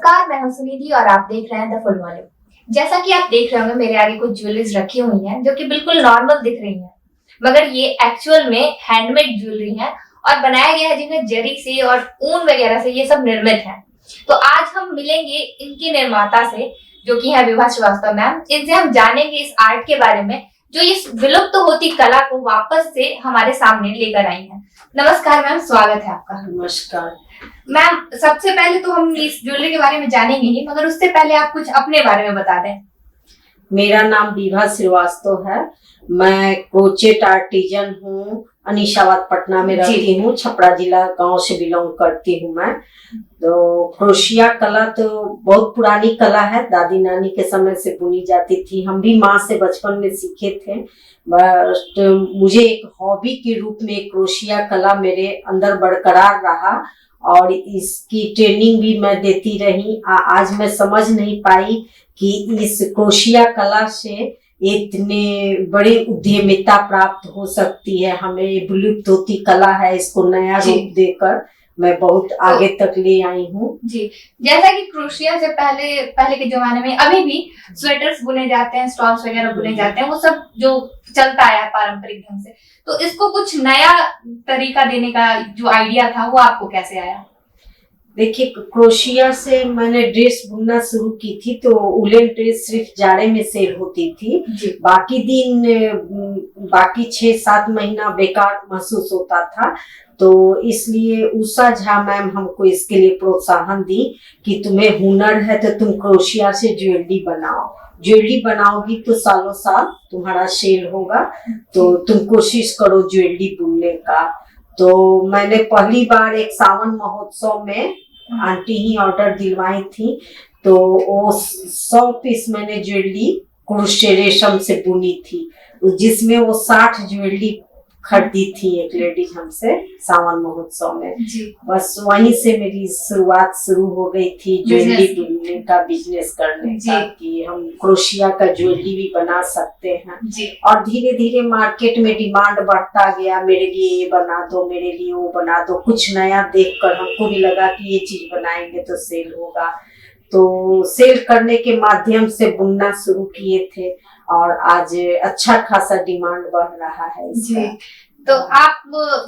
नमस्कार, मैं हूं सुनिधि और आप देख रहे हैं द फुल वॉल्यूम। जैसा कि आप देख रहे होंगे मेरे आगे कुछ ज्वेलरीज रखी हुई हैं जो कि बिल्कुल नॉर्मल दिख रही हैं, मगर ये एक्चुअल में हैंडमेड ज्वेलरी है और बनाया गया है जिन्हें जरी से और ऊन वगैरह से ये सब निर्मित है। तो आज हम मिलेंगे इनके निर्माता से जो कि है विभा श्रीवास्तव मैम। इनसे हम जानेंगे इस आर्ट के बारे में जो इस विलुप्त होती कला को वापस से हमारे सामने लेकर आई है। नमस्कार मैम, स्वागत है आपका। नमस्कार मैम, सबसे पहले तो हम इस ज्वेलरी के बारे में जानेंगे ही, मगर उससे पहले आप कुछ अपने बारे में बता दें। मेरा नाम विभा श्रीवास्तव है। मैं क्रोचेट आर्टिजन हूँ। अनीशाबाद पटना में रहती हूँ। छपरा जिला गांव से बिलोंग करती हूँ मैं। तो क्रोशिया कला तो बहुत पुरानी कला है, दादी नानी के समय से बुनी जाती थी। हम भी माँ से बचपन में सीखे थे। बट मुझे एक हॉबी के रूप में क्रोशिया कला मेरे अंदर बरकरार रहा और इसकी ट्रेनिंग भी मैं देती रही। आज मैं समझ नहीं पाई कि इस क्रोशिया कला से इतने बड़ी उद्यमिता प्राप्त हो सकती है। हमें विलुप्त होती कला है, इसको नया रूप देकर मैं बहुत आगे तक ले आई हूँ। जी, जैसा कि क्रोशिया से पहले के जमाने में अभी भी स्वेटर्स बुने जाते हैं, स्टॉल्स वगैरह बुने जाते हैं, वो सब जो चलता आया पारंपरिक ढंग से। तो इसको कुछ नया तरीका देने का जो आइडिया था वो आपको कैसे आया? देखिए, क्रोशिया से मैंने ड्रेस बुनना शुरू की थी तो उलेन ड्रेस सिर्फ जाड़े में सेल होती थी। बाकी दिन, बाकी 6-7 महीना बेकार महसूस होता था। तो इसलिए उषा झा मैम हमको इसके लिए प्रोत्साहन दी कि तुम्हें हुनर है तो तुम क्रोशिया से ज्वेलरी बनाओ। ज्वेलरी बनाओगी तो सालों साल तुम्हारा सेल होगा, तो तुम कोशिश करो ज्वेलरी बुनने का। तो मैंने पहली बार एक सावन महोत्सव में आंटी ही ऑर्डर दिलवाई थी, तो वो 100 पीस मैंने ज्वेलरी क्रोशे रेशम से बुनी थी, जिसमें वो 60 ज्वेलरी खरीदी थी एक लेडीज हमसे सावन महोत्सव में। बस वहीं से मेरी शुरुआत शुरू हो गई थी ज्वेलरी बुनने का, बिजनेस करने का, कि हम क्रोशिया का ज्वेलरी भी बना सकते हैं। और धीरे धीरे मार्केट में डिमांड बढ़ता गया, मेरे लिए ये बना दो, मेरे लिए वो बना दो। कुछ नया देखकर हमको भी लगा कि ये चीज बनाएंगे तो सेल होगा, तो सेल करने के माध्यम से बुनना शुरू किए थे और आज अच्छा खासा डिमांड बढ़ रहा है इसका। तो आप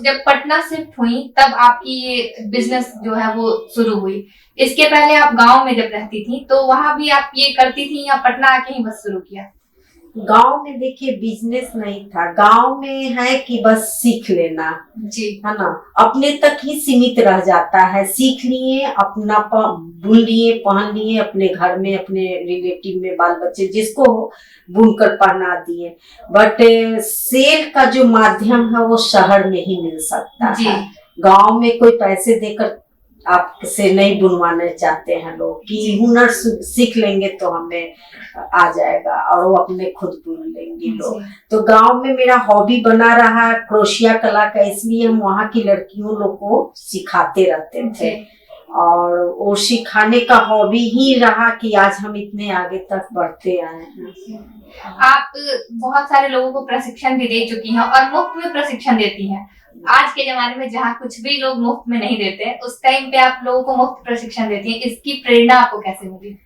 जब पटना शिफ्ट हुई तब आपकी ये बिजनेस जो है वो शुरू हुई। इसके पहले आप गांव में जब रहती थी तो वहां भी आप ये करती थी या पटना आके ही बस शुरू किया? गांव में देखिए बिजनेस नहीं था। गांव में है कि बस सीख लेना, जी है ना, अपने तक ही सीमित रह जाता है। सीख लिए, अपना बुन लिए, पहन लिए, अपने घर में, अपने रिलेटिव में, बाल बच्चे जिसको हो बुनकर पहना दिए। बट सेल का जो माध्यम है वो शहर में ही मिल सकता है। गांव में कोई पैसे देकर आपसे नहीं बुनवाना चाहते हैं लोग कि हुनर सीख लेंगे तो हमें आ जाएगा और वो अपने खुद बुन लेंगे लोग। तो गांव में मेरा हॉबी बना रहा क्रोशिया कला का, इसलिए हम वहाँ की लड़कियों लोग को सिखाते रहते थे और वो सिखाने का हॉबी ही रहा कि आज हम इतने आगे तक बढ़ते आए हैं। आप बहुत सारे लोगों को प्रशिक्षण भी दे चुकी हैं और मुफ्त में प्रशिक्षण देती हैं। आज के जमाने में जहाँ कुछ भी लोग मुफ्त में नहीं देते, उस टाइम पे आप लोगों को मुफ्त प्रशिक्षण देती हैं। इसकी प्रेरणा आपको कैसे मिली?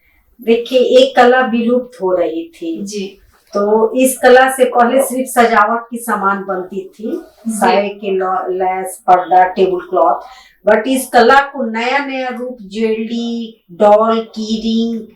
देखिए, एक कला विलुप्त हो रही थी जी, तो इस कला से पहले सिर्फ सजावट की सामान बनती थी, साये के लैस, पर्दा, टेबल क्लॉथ। बट इस कला को नया नया रूप, ज्वेलरी, डॉल, की रिंग,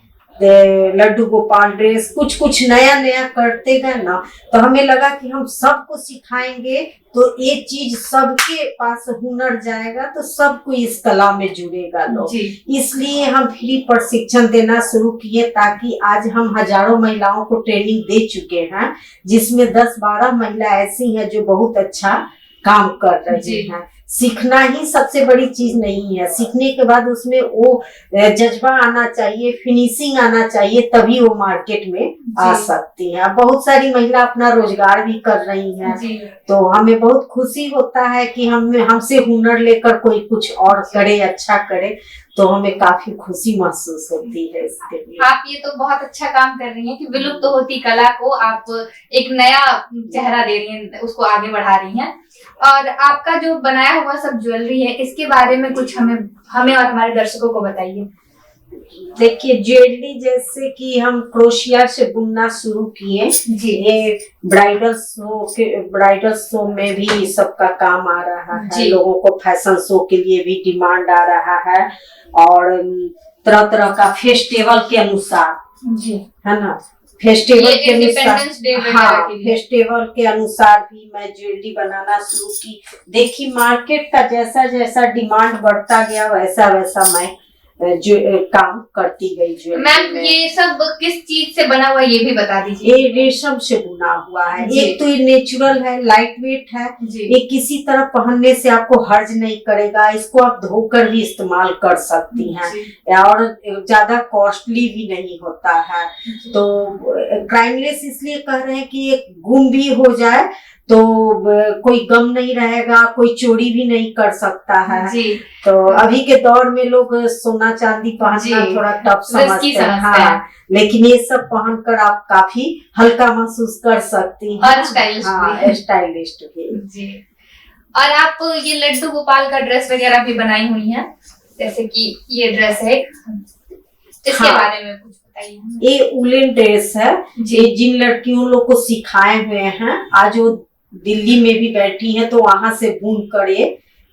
लड्डू गोपाल ड्रेस, कुछ नया नया करते गए ना, तो हमें लगा कि हम सबको सिखाएंगे तो ये चीज सबके पास हुनर जाएगा, तो सब कोई इस कला में जुड़ेगा लोग। इसलिए हम फ्री प्रशिक्षण देना शुरू किए, ताकि आज हम हजारों महिलाओं को ट्रेनिंग दे चुके हैं, जिसमें 10-12 महिला ऐसी हैं जो बहुत अच्छा काम कर रही हैं। सीखना ही सबसे बड़ी चीज नहीं है, सीखने के बाद उसमें वो जज्बा आना चाहिए, फिनिशिंग आना चाहिए, तभी वो मार्केट में आ सकती है। बहुत सारी महिला अपना रोजगार भी कर रही हैं, तो हमें बहुत खुशी होता है कि हमसे हुनर लेकर कोई कुछ और करे, अच्छा करे, तो हमें काफी खुशी महसूस होती है इसके लिए। आप ये तो बहुत अच्छा काम कर रही हैं कि विलुप्त होती कला को आप एक नया चेहरा दे रही हैं, उसको आगे बढ़ा रही हैं। और आपका जो बनाया हुआ सब ज्वेलरी है, इसके बारे में कुछ हमें और हमारे दर्शकों को बताइए। देखिए ज्वेलरी जैसे कि हम क्रोशिया से बुनना शुरू किए जी। ये ब्राइडल शो में भी सबका काम आ रहा है, जी। लोगों को फैशन शो के लिए भी डिमांड आ रहा है और तरह तरह का फेस्टिवल के अनुसार जी है ना, फेस्टिवल के अनुसार, इंडिपेंडेंस डे हाँ फेस्टिवल के अनुसार भी मैं ज्वेलरी बनाना शुरू की। देखिए मार्केट का जैसा जैसा डिमांड बढ़ता गया वैसा वैसा मैं जो काम करती गई ज्वेलरी मैम। में। ये सब किस चीज से बना हुआ है ये भी बता दीजिए। ये रेशम से बुना हुआ है, जी। एक तो ये नेचुरल है, लाइट वेट है, जी। ये किसी तरह पहनने से आपको हर्ज नहीं करेगा, इसको आप धोकर भी इस्तेमाल कर सकती हैं और ज्यादा कॉस्टली भी नहीं होता है। तो क्राइमलेस इसलिए कह रहे हैं कि ये गुम भी हो जाए तो कोई गम नहीं रहेगा, कोई चोरी भी नहीं कर सकता है। जी। तो अभी के दौर में लोग सोना चांदी पहनना थोड़ा टफ समझते हैं, हाँ, लेकिन ये सब पहनकर आप काफी हल्का महसूस कर सकती हैं और स्टाइलिस्ट भी। जी। और आप ये लड्डू गोपाल का ड्रेस वगैरह भी बनाई हुई हैं, जैसे कि ये ड्रेस है, इसके बारे में कुछ बताइए। ये उलेन ड्रेस है, ये जिन लड़कियों लोग को सिखाए हुए हैं, आज वो दिल्ली में भी बैठी हैं तो वहां से बुन कर ये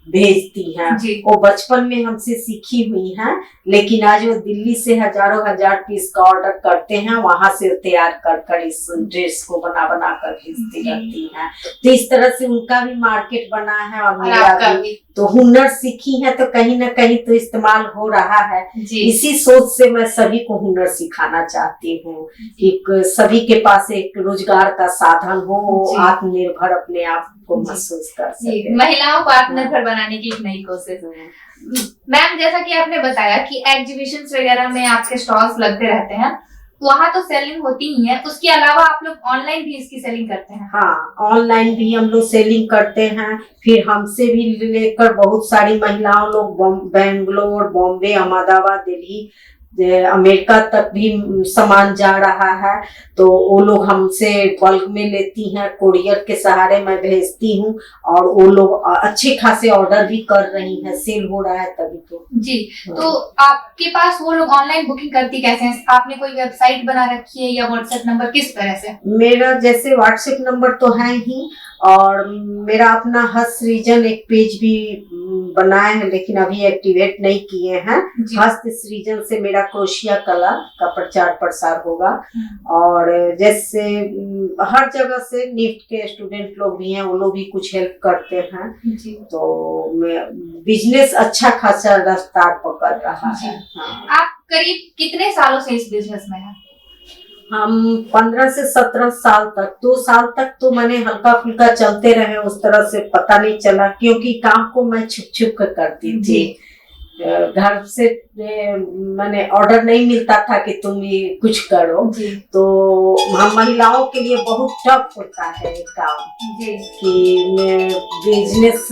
भेजती हैं। वो बचपन में हमसे सीखी हुई हैं, लेकिन आज वो दिल्ली से हजारों हजार पीस का ऑर्डर करते हैं, वहां से तैयार कर कर इस ड्रेस को बना बना कर भेजती रहती हैं। तो इस तरह से उनका भी मार्केट बना है और मेरा भी। तो हुनर सीखी है तो कहीं ना कहीं तो इस्तेमाल हो रहा है। इसी सोच से मैं सभी को हुनर सिखाना चाहती हूँ कि सभी के पास एक रोजगार का साधन हो, आत्मनिर्भर अपने आप को महसूस कर सके। महिलाओं को आत्मनिर्भर बनाने की एक नई कोशिश है। मैम जैसा कि आपने बताया कि एग्जीबिशंस वगैरह में आपके स्टॉल्स लगते रहते हैं, वहाँ तो सेलिंग होती ही है, उसके अलावा आप लोग ऑनलाइन भी इसकी सेलिंग करते हैं? हाँ, ऑनलाइन भी हम लोग सेलिंग करते हैं। फिर हमसे भी लेकर बहुत सारी महिलाओं लोग बेंगलोर, बॉम्बे, अहमदाबाद, दिल्ली, अमेरिका तक भी सामान जा रहा है। तो वो लोग हमसे बल्क में लेती हैं, कोरियर के सहारे मैं भेजती हूँ और वो लोग अच्छे खासे ऑर्डर भी कर रही हैं, सेल हो रहा है तभी तो। जी। तो आपके पास वो लोग ऑनलाइन बुकिंग करती कैसे हैं? आपने कोई वेबसाइट बना रखी है या व्हाट्सएप नंबर, किस तरह से? मेरा जैसे व्हाट्सएप नंबर तो है ही और मेरा अपना हस्तसृजन एक पेज भी बनाए हैं, लेकिन अभी एक्टिवेट नहीं किए हैं। हस्तसृजन से मेरा क्रोशिया कला का प्रचार प्रसार होगा और जैसे हर जगह से निफ्ट के स्टूडेंट लोग भी हैं, वो लोग भी कुछ हेल्प करते हैं। तो बिजनेस अच्छा खासा रफ्तार पकड़ रहा है। हाँ। आप करीब कितने सालों से इस बिजनेस में हैं? हम 15 से 17 साल तक, 2 साल तक तो मैंने हल्का फुल्का चलते रहे, उस तरह से पता नहीं चला क्योंकि काम को मैं छुप छुप कर करती थी। घर से मैंने ऑर्डर नहीं मिलता था कि तुम ये कुछ करो। तो हम महिलाओं के लिए बहुत टफ होता है काम कि बिजनेस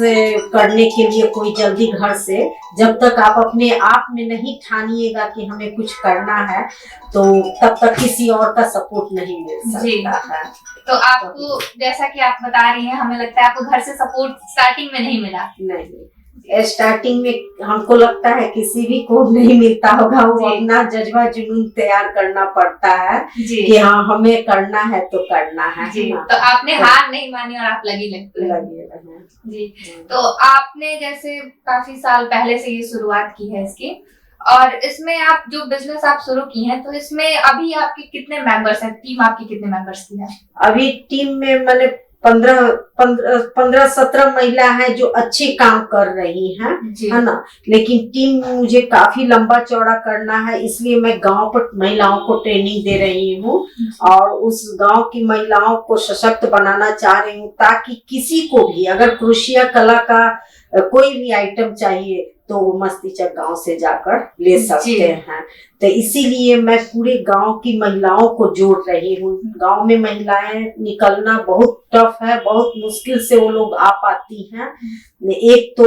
करने के लिए कोई जल्दी घर से, जब तक आप अपने आप में नहीं ठानिएगा कि हमें कुछ करना है तो तब तक किसी और का सपोर्ट नहीं मिल सकता है। तो आपको जैसा कि आप बता रही हैं, हमें लगता है आपको घर से सपोर्ट स्टार्टिंग में नहीं मिला? नहीं, स्टार्टिंग में हमको लगता है किसी भी को नहीं मिलता होगा, वो अपना जज्बा जुनून तैयार करना पड़ता है कि हाँ हमें करना है तो करना है। तो आपने हार नहीं मानी और आप लगे रहे। जी। तो आपने जैसे काफी साल पहले से ये शुरुआत की है इसकी, और इसमें आप जो बिजनेस आप शुरू की है, तो इसमें अभी आपके कितने मेंबर्स हैं? टीम आपकी कितने मेंबर्स की है? अभी टीम में मैंने 15-17 महिला है जो अच्छे काम कर रही हैं, है ना। लेकिन टीम मुझे काफी लंबा चौड़ा करना है, इसलिए मैं गांव पर महिलाओं को ट्रेनिंग दे रही हूँ और उस गांव की महिलाओं को सशक्त बनाना चाह रही हूँ, ताकि किसी को भी अगर क्रोशिया कला का कोई भी आइटम चाहिए तो वो मस्तीचक गांव से जाकर ले सकते हैं। तो इसीलिए मैं पूरे गांव की महिलाओं को जोड़ रही हूँ। गांव में महिलाएं निकलना बहुत टफ है, बहुत मुश्किल से वो लोग आ पाती हैं। एक तो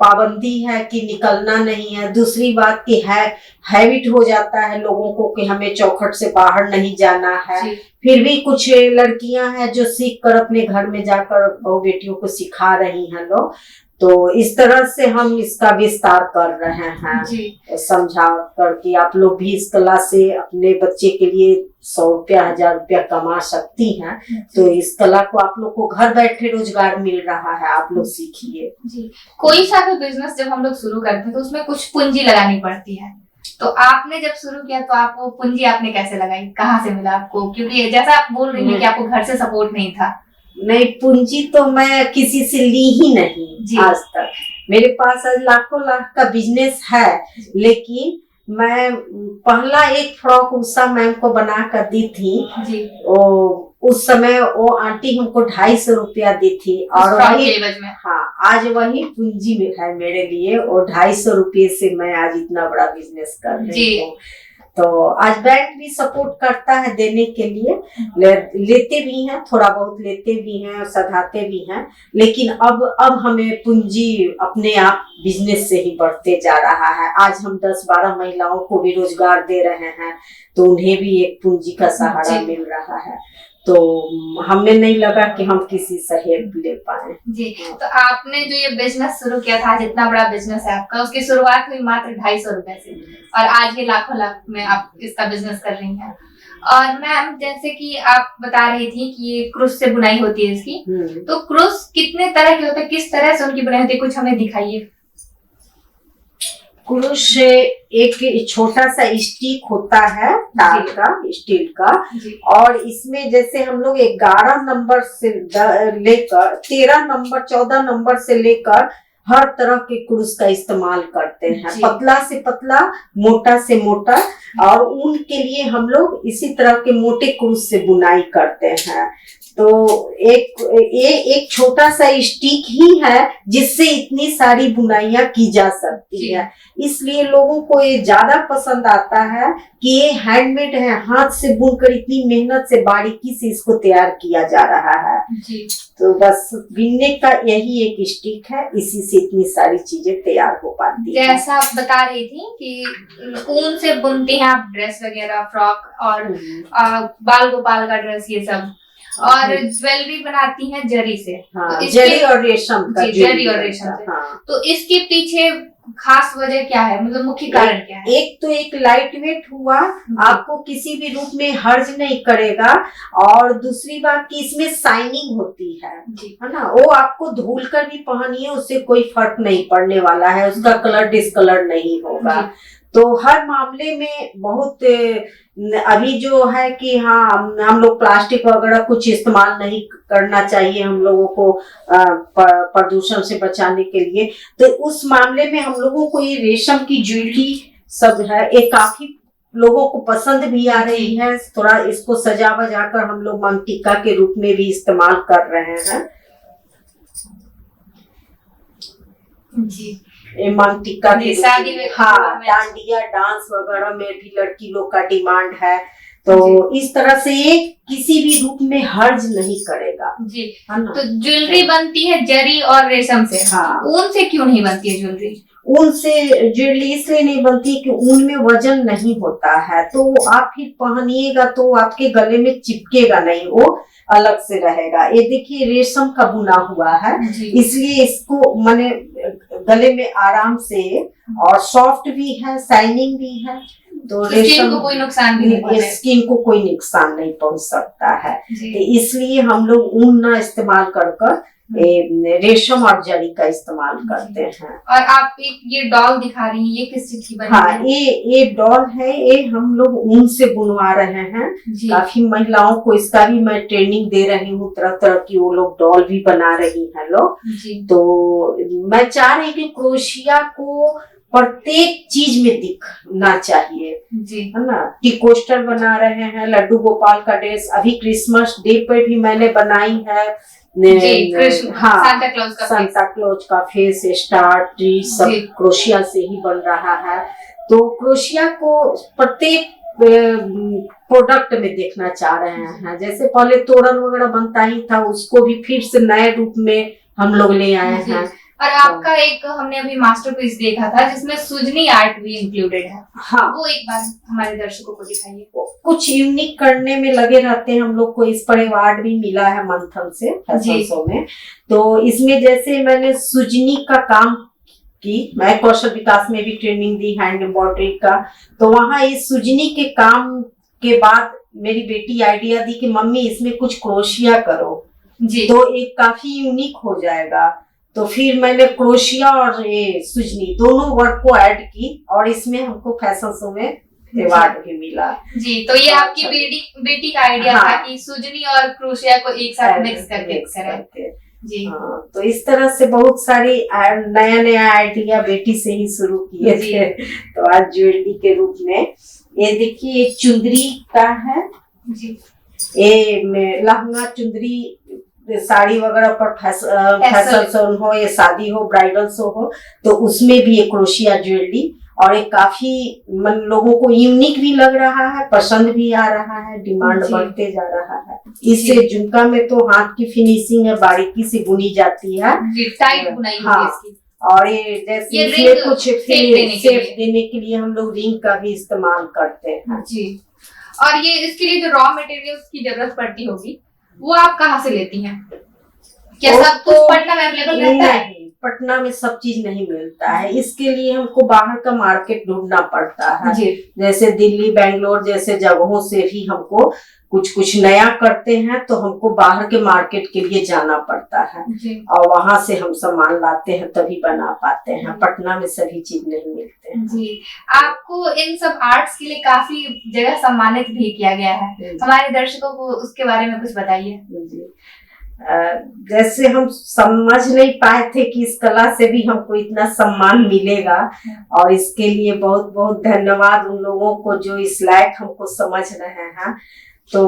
पाबंदी है कि निकलना नहीं है, दूसरी बात की है हैबिट हो जाता है लोगों को कि हमें चौखट से बाहर नहीं जाना है। फिर भी कुछ लड़कियां हैं जो सीख कर अपने घर में जाकर बहु बेटियों को सिखा रही हैं लोग। तो इस तरह से हम इसका विस्तार कर रहे हैं जी समझा कर कि आप लोग भी इस कला से अपने बच्चे के लिए 100 रुपया 1000 रुपया कमा सकती हैं। तो इस कला को आप लोग को घर बैठे रोजगार मिल रहा है, आप लोग सीखिए। जी। कोई सा भी बिजनेस जब हम लोग शुरू करते हैं तो उसमें कुछ पूंजी लगानी पड़ती है, तो आपने जब शुरू किया तो आप वो पूंजी आपने कैसे लगाई, कहाँ से मिला आपको? क्योंकि जैसा आप बोल रही हैं कि आपको घर से सपोर्ट नहीं था। नहीं, पूंजी तो मैं किसी से ली ही नहीं आज तक। मेरे पास आज लाखों लाख का बिजनेस है, लेकिन मैं पहला एक फ्रॉक उषा मैम को बना कर दी थी जी। उस समय वो आंटी हमको 250 रुपया दी थी, और वही हाँ आज वही पूंजी में है मेरे लिए, और 250 रुपये से मैं आज इतना बड़ा बिजनेस कर रही हूँ। तो आज बैंक भी सपोर्ट करता है देने के लिए, लेते भी हैं, थोड़ा बहुत लेते भी हैं, सधाते भी हैं, लेकिन अब हमें पूंजी अपने आप बिजनेस से ही बढ़ते जा रहा है। आज हम 10-12 महिलाओं को भी रोजगार दे रहे हैं, तो उन्हें भी एक पूंजी का सहारा मिल रहा है। तो हमें नहीं लगा कि हम किसी से हेल्प ले पाए। जी। तो आपने जो ये बिजनेस शुरू किया था, जितना बड़ा बिजनेस है आपका, उसकी शुरुआत हुई मात्र 250 रुपए से, और आज ये लाखों लाख में आप इसका बिजनेस कर रही हैं। और मैम, जैसे कि आप बता रही थी कि ये क्रूस से बुनाई होती है इसकी, तो क्रूस कितने तरह के होते हैं, किस तरह से उनकी बुनाई होती है, कुछ हमें दिखाइए। क्रूस एक छोटा सा स्टिक होता है तार का, स्टील का, और इसमें जैसे हम लोग 11 नंबर से लेकर 13 नंबर 14 नंबर से लेकर हर तरह के क्रूस का इस्तेमाल करते हैं, पतला से पतला, मोटा से मोटा, और ऊन के लिए हम लोग इसी तरह के मोटे क्रूस से बुनाई करते हैं। तो एक छोटा सा स्टिक ही है जिससे इतनी सारी बुनाइयां की जा सकती है, इसलिए लोगों को ये ज्यादा पसंद आता है कि ये हैंडमेड है, हाथ से बुनकर इतनी मेहनत से बारीकी से इसको तैयार किया जा रहा है। जी। तो बस बिनने का यही एक स्टिक है, इसी से इतनी सारी चीजें तैयार हो पाती है। जैसा आप बता रही थी कि ऊन से बुनते हैं आप ड्रेस वगैरह, फ्रॉक और बाल गोपाल का ड्रेस, ये सब, और ज्वेलरी बनाती हैं जरी से। हाँ, तो जरी और रेशम का, जरी और रेशम से। हाँ। तो इसके पीछे खास वजह क्या है, मतलब मुख्य कारण क्या है? एक तो एक लाइट वेट हुआ, आपको किसी भी रूप में हर्ज नहीं करेगा, और दूसरी बात कि इसमें शाइनिंग होती है ना, वो आपको धुल कर भी पहनिए उससे कोई फर्क नहीं पड़ने वाला है, उसका कलर डिसकलर नहीं होगा। तो हर मामले में बहुत अभी जो है कि हाँ हम लोग प्लास्टिक वगैरह कुछ इस्तेमाल नहीं करना चाहिए हम लोगों को प्रदूषण से बचाने के लिए, तो उस मामले में हम लोगों को ये रेशम की ज्वेलरी सब है, ये काफी लोगों को पसंद भी आ रही है। थोड़ा इसको सजा बजा कर हम लोग मांग टीका के रूप में भी इस्तेमाल कर रहे हैं। जी। मांग टीका के शादी में, हाँ, डांडिया डांस वगैरह में भी लड़की लोग का डिमांड है, तो इस तरह से ये किसी भी रूप में हर्ज नहीं करेगा। जी। तो ज्वेलरी बनती है जरी और रेशम से, हाँ। ऊन से क्यों नहीं बनती है ज्वेलरी? ऊन से ज्वेलरी इसलिए नहीं बनती कि ऊन में वजन नहीं होता है, तो आप फिर पहनिएगा तो आपके गले में चिपकेगा नहीं, वो अलग से रहेगा। ये देखिए रेशम का बुना हुआ है, इसलिए इसको माने गले में आराम से, और सॉफ्ट भी है, शाइनिंग भी है, तो स्किन को कोई नुकसान भी नहीं, स्किन को कोई नुकसान नहीं पहुंच सकता है। तो इसलिए हम लोग ऊन ना इस्तेमाल कर रेशम और जरी का इस्तेमाल करते हैं। और आप एक ये डॉल दिखा रही हैं, ये किस चीज की बनी है? हाँ, ये डॉल है, ये हम लोग ऊन से बुनवा रहे हैं। काफी महिलाओं को इसका भी मैं ट्रेनिंग दे रही हूँ, तरह तरह की वो लोग डॉल भी बना रही हैं लोग। तो मैं चाह रही कि क्रोशिया को प्रत्येक चीज में दिखना चाहिए, है ना। टी कोस्टर बना रहे हैं, लड्डू गोपाल का ड्रेस अभी क्रिसमस डे पे भी मैंने बनाई है। हाँ, सांता क्लॉज का फेस, स्टार, ट्री, सब क्रोशिया से ही बन रहा है। तो क्रोशिया को प्रत्येक प्रोडक्ट में देखना चाह रहे हैं। जैसे पहले तोरण वगैरह बनता ही था, उसको भी फिर से नए रूप में हम लोग ले आए हैं। और आपका एक हमने अभी मास्टरपीस देखा था जिसमें सुजनी आर्ट भी इंक्लूडेड है। हाँ, वो एक बार हमारे दर्शकों को दिखाइए। कुछ यूनिक करने में लगे रहते हैं हम लोग को। इस पर अवार्ड भी मिला है मंथन से फैशन शो में। तो इसमें जैसे मैंने सुजनी का काम की, मैं कौशल विकास में भी ट्रेनिंग दी हैंड एम्ब्रॉयडरी का, तो वहाँ इस सुजनी के काम के बाद मेरी बेटी आइडिया दी कि मम्मी इसमें कुछ क्रोशिया करो जी। तो एक काफी यूनिक हो जाएगा। तो फिर मैंने क्रोशिया और ये सुजनी दोनों वर्क को ऐड की और इसमें हमको फैशन शो में अवार्ड भी मिला। जी, तो ये आपकी बेटी का आइडिया था कि सुजनी और क्रोशिया को एक साथ मिक्स करके करें। जी हाँ, तो इस तरह से बहुत सारी नया आइडिया बेटी से ही शुरू किए थे। तो आज ज्वेलरी के रूप में ये देखिए चुंदरी का है जी। ये लहंगा चुंदरी साड़ी वगैरह पर फैशन शो हो या शादी हो ब्राइडल शो हो तो उसमें भी एक क्रोशिया ज्वेलरी और एक काफी मन लोगों को यूनिक भी लग रहा है, पसंद भी आ रहा है, डिमांड बढ़ते जा रहा है। इससे झुमका में तो हाथ की फिनिशिंग है, बारीकी से बुनी जाती है, टाइट बुनाई हाँ। इसकी। और ये जैसे इसमें कुछ शेप देने के लिए हम लोग रिंग का भी इस्तेमाल करते हैं जी। और ये इसके लिए जो रॉ मटेरियल की जरूरत पड़ती होगी वो आप कहाँ से लेती हैं? क्या सब कुछ पटना में अवेलेबल रहता है? पटना में सब चीज नहीं मिलता है, इसके लिए हमको बाहर का मार्केट ढूंढना पड़ता है। जैसे दिल्ली बेंगलोर जैसे जगहों से भी हमको कुछ नया करते हैं तो हमको बाहर के मार्केट के लिए जाना पड़ता है और वहां से हम सामान लाते हैं तभी बना पाते हैं। पटना में सभी चीज नहीं मिलते हैं। जी, आपको इन सब आर्ट्स के लिए काफी जगह सम्मानित भी किया गया है, हमारे दर्शकों को उसके बारे में कुछ बताइए। जी, जैसे हम समझ नहीं पाए थे कि इस कला से भी हमको इतना सम्मान मिलेगा और इसके लिए बहुत बहुत धन्यवाद उन लोगों को जो इस लायक हमको समझ रहे हैं। तो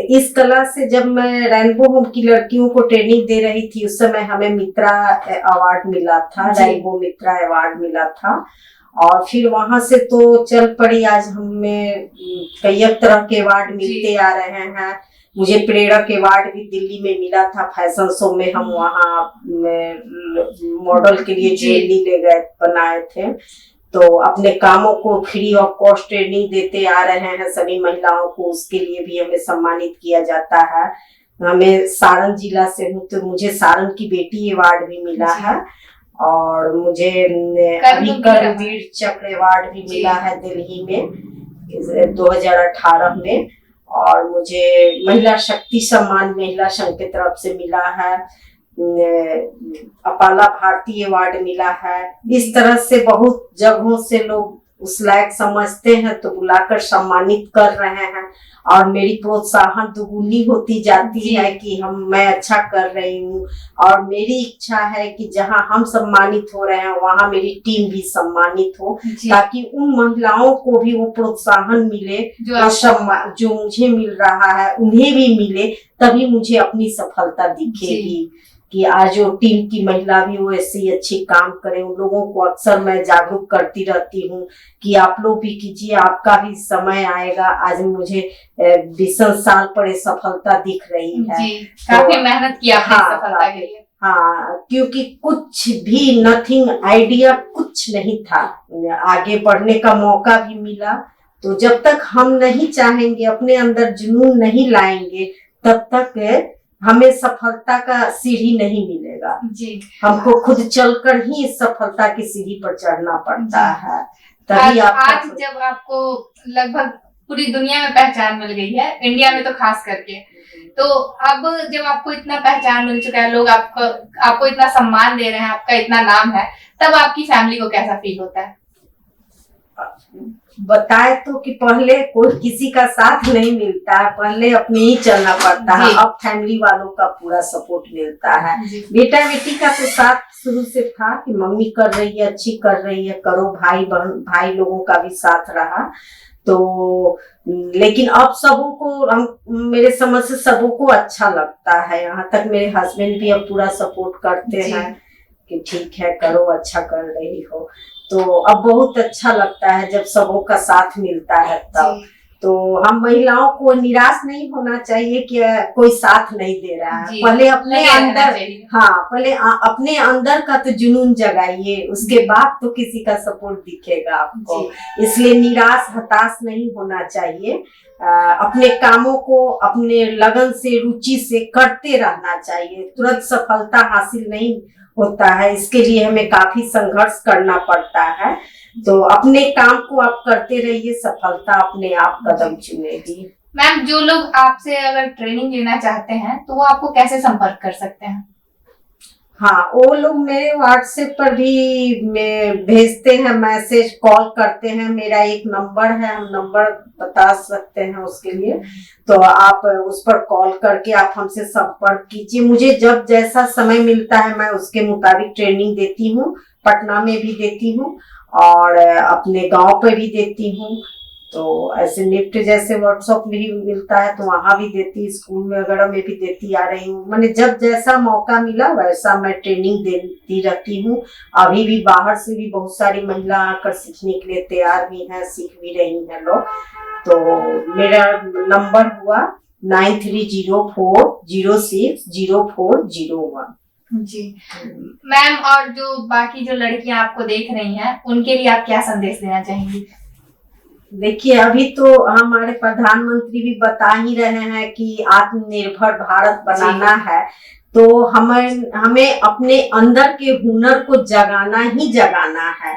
इस कला से जब मैं रेनबो होम की लड़कियों को ट्रेनिंग दे रही थी उस समय हमें मित्रा अवार्ड मिला था, रेनबो मित्रा अवार्ड मिला था। और फिर वहां से तो चल पड़ी, आज हमें कई तरह के अवार्ड मिलते आ रहे हैं। मुझे प्रेरक अवार्ड भी दिल्ली में मिला था फैशन शो में, हम वहाँ मॉडल के लिए ज्वेलरी ले गए बनाए थे। तो अपने कामों को फ्री ऑफ कॉस्ट ट्रेनिंग देते आ रहे हैं सभी महिलाओं को, उसके लिए भी हमें सम्मानित किया जाता है। हमें सारण जिला से हूँ तो मुझे सारण की बेटी अवार्ड भी मिला है और मुझे अभी कर्मवीर चक्र अवार्ड भी मिला है दिल्ली में 2018 में। और मुझे महिला शक्ति सम्मान महिला संघ की तरफ से मिला है, अपाला भारतीय अवार्ड मिला है। इस तरह से बहुत जगहों से लोग उस लायक समझते हैं तो बुलाकर सम्मानित कर रहे हैं और मेरी प्रोत्साहन दुगुनी होती जाती है कि मैं अच्छा कर रही हूँ। और मेरी इच्छा है कि जहाँ हम सम्मानित हो रहे हैं वहाँ मेरी टीम भी सम्मानित हो ताकि उन महिलाओं को भी वो प्रोत्साहन मिले जो मुझे मिल रहा है उन्हें भी मिले, तभी मुझे अपनी सफलता दिखेगी कि आज वो टीम की महिला भी वो ऐसी अच्छी काम करे। उन लोगों को अक्सर मैं जागरूक करती रहती हूँ कि आप लोग भी कीजिए, आपका भी समय आएगा। आज मुझे 20 साल पर सफलता दिख रही है। काफी मेहनत की आपने सफलता के लिए। हाँ, क्योंकि कुछ भी नथिंग आइडिया कुछ नहीं था, आगे बढ़ने का मौका भी मिला। तो जब तक हम नहीं चाहेंगे, अपने अंदर जुनून नहीं लाएंगे, तब तक हमें सफलता का सीढ़ी नहीं मिलेगा जी। हमको खुद चलकर ही सफलता की सीढ़ी पर चढ़ना पड़ता है। तभी आज जब आपको लगभग पूरी दुनिया में पहचान मिल गई है, इंडिया में तो खास करके, तो अब जब आपको इतना पहचान मिल चुका है, लोग आपको इतना सम्मान दे रहे हैं, आपका इतना नाम है, तब आपकी फैमिली को कैसा फील होता है? बताए तो कि पहले कोई किसी का साथ नहीं मिलता है, पहले अपने ही चलना पड़ता है। अब फैमिली वालों का पूरा सपोर्ट मिलता है। बेटा बेटी का तो साथ शुरू से था कि मम्मी कर रही है, अच्छी कर रही है, करो। भाई लोगों का भी साथ रहा। तो लेकिन अब सबों को मेरे समझ से सबों को अच्छा लगता है। यहाँ तक मेरे हस्बैंड भी अब पूरा सपोर्ट करते हैं कि ठीक है, करो, अच्छा कर रही हो। तो अब बहुत अच्छा लगता है जब सबों का साथ मिलता है तब। तो हम महिलाओं को निराश नहीं होना चाहिए कि कोई साथ नहीं दे रहा है। पहले अपने अंदर, हाँ, पहले अपने अंदर का तो जुनून जगाइए, उसके बाद तो किसी का सपोर्ट दिखेगा आपको। इसलिए निराश हताश नहीं होना चाहिए। अपने कामों को अपने लगन से, रुचि से करते रहना चाहिए। तुरंत सफलता हासिल नहीं होता है, इसके लिए हमें काफी संघर्ष करना पड़ता है। तो अपने काम को आप करते रहिए, सफलता अपने आप कदम चुनेगी। मैम, जो लोग आपसे अगर ट्रेनिंग लेना चाहते हैं तो वो आपको कैसे संपर्क कर सकते हैं? हाँ, वो लोग मेरे व्हाट्सएप पर भी भेजते हैं मैसेज, कॉल करते हैं। मेरा एक नंबर है, हम नंबर बता सकते हैं उसके लिए, तो आप उस पर कॉल करके आप हमसे संपर्क कीजिए। मुझे जब जैसा समय मिलता है मैं उसके मुताबिक ट्रेनिंग देती हूँ। पटना में भी देती हूँ और अपने गांव पे भी देती हूँ। तो ऐसे निफ्ट जैसे वर्कशॉप भी मिलता है तो वहां भी देती, स्कूल में वगैरह में भी देती आ रही हूँ। मैंने जब जैसा मौका मिला वैसा मैं ट्रेनिंग देती रहती हूँ। अभी भी बाहर से भी बहुत सारी महिला आकर सीखने के लिए तैयार भी हैं, सीख भी रही हैं लोग। तो मेरा नंबर हुआ 9304060401। जी मैम, और जो बाकी जो लड़कियां आपको देख रही हैं उनके लिए आप क्या संदेश देना चाहेंगी? देखिए, अभी तो हमारे प्रधानमंत्री भी बता ही रहे हैं कि आत्मनिर्भर भारत बनाना है, तो हमें अपने अंदर के हुनर को जगाना ही जगाना है।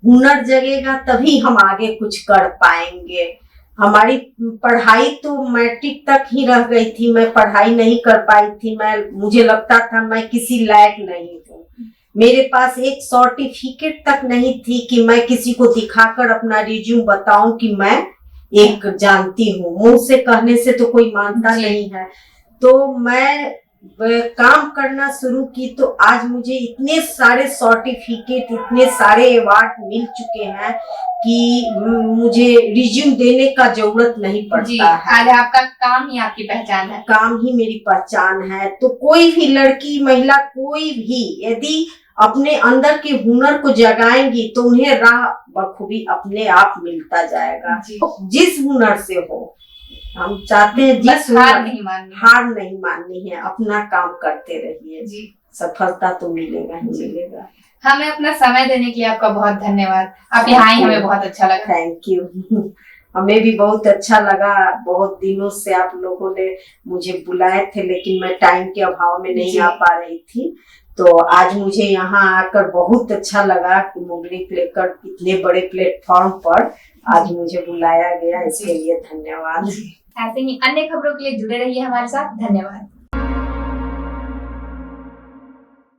हुनर जगेगा तभी हम आगे कुछ कर पाएंगे। हमारी पढ़ाई तो मैट्रिक तक ही रह गई थी, मैं पढ़ाई नहीं कर पाई थी। मुझे लगता था मैं किसी लायक नहीं हूँ। मेरे पास एक सर्टिफिकेट तक नहीं थी कि मैं किसी को दिखाकर अपना रिज्यूम बताऊं कि मैं एक जानती हूँ। मुंह से कहने से तो कोई मानता नहीं है। तो मैं काम करना शुरू की तो आज मुझे इतने सारे सर्टिफिकेट, इतने सारे अवार्ड मिल चुके हैं कि मुझे रिज्यूम देने का जरूरत नहीं पड़ता है। आज आपका काम ही आपकी पहचान है। काम ही मेरी पहचान है। तो कोई भी लड़की, महिला, कोई भी यदि अपने अंदर के हुनर को जगाएंगी तो उन्हें राह बखूबी अपने आप मिलता जाएगा। जिस हुनर से हो, हम चाहते हैं जिस हार नहीं माननी है, अपना काम करते रहिए, सफलता तो मिलेगा ही मिलेगा। हमें अपना समय देने के लिए आपका बहुत धन्यवाद। आप यहाँ आई, हमें बहुत अच्छा लगा। Thank you. हमें भी बहुत अच्छा लगा। बहुत दिनों से आप लोगों ने मुझे बुलाए थे लेकिन मैं टाइम के अभाव में नहीं आ पा रही थी। तो आज मुझे यहाँ आकर बहुत अच्छा लगा कि मोगली प्लेकर इतने बड़े प्लेटफॉर्म पर आज मुझे बुलाया गया, इसके लिए धन्यवाद। ऐसे ही अन्य खबरों के लिए जुड़े रहिए हमारे साथ। धन्यवाद।